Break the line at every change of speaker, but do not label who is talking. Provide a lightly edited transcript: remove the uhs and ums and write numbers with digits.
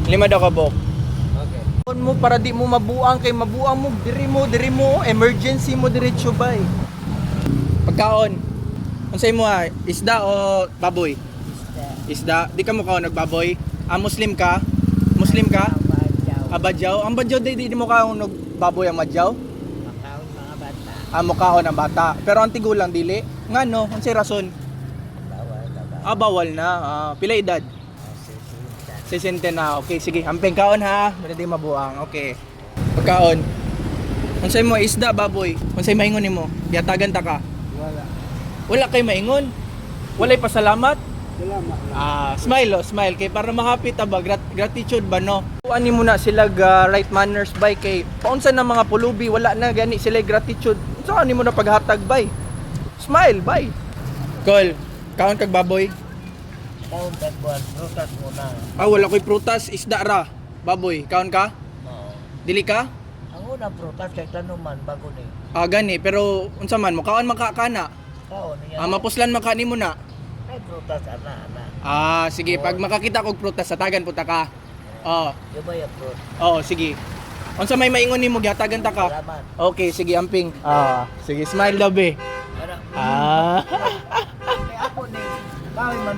5 daw ka bok.
Okay.
Mo para di mo mabuang kay mabuang mo diri mo emergency mo diretso bay. Pagkaon. Unsay mo isda o baboy? Isda. Di ka mo kaon nagbaboy. Muslim ka? Muslim ka? Badyaw. Ang badyaw di mo kaon nagbaboy ang badyaw?
Makaon mga bata.
Mo kaon ang bata. Pero ang tigulang dili. Ngano? Unsay rason?
Bawal.
Bawal na. Pila edad? 60 na. Okay, sige. Amping kaon ha. Hindi mabuang. Okay. Pagkaon. Unsay mo isda baboy? Unsay maingon nimo? Yatagan ta ka.
Wala.
Wala kay maingon. Walay pasalamat.
Salamat.
Smile smile kay para ma-happy ta ba gratitude ba no. Ani mo na sila right manners bay kay paunsa na mga pulubi wala na gani sila gratitude. Unsa ani mo na paghatag bay? Smile bay. Call. Kaon kag baboy.
Kaon tagbuan. Prutas muna.
Wala ko'y prutas, isda ra. Baboy, kaon ka?
Oo.
Dili ka?
Ang unang prutas kay tanuman bago ni.
Gani, pero unsa man mo kaon makakana?
Kaon niya.
Mapuslan makani mo na.
Ay prutas ana.
Sige, pag makakita kog prutas satagan punta ka.
Yung may fruit.
Sige. Unsa may maingon nimo gihatagan ta ka?
Salamat.
Okay, sige amping. Sige, smile daw be.
Para.
Ah.
Kay ako ni. Kawin man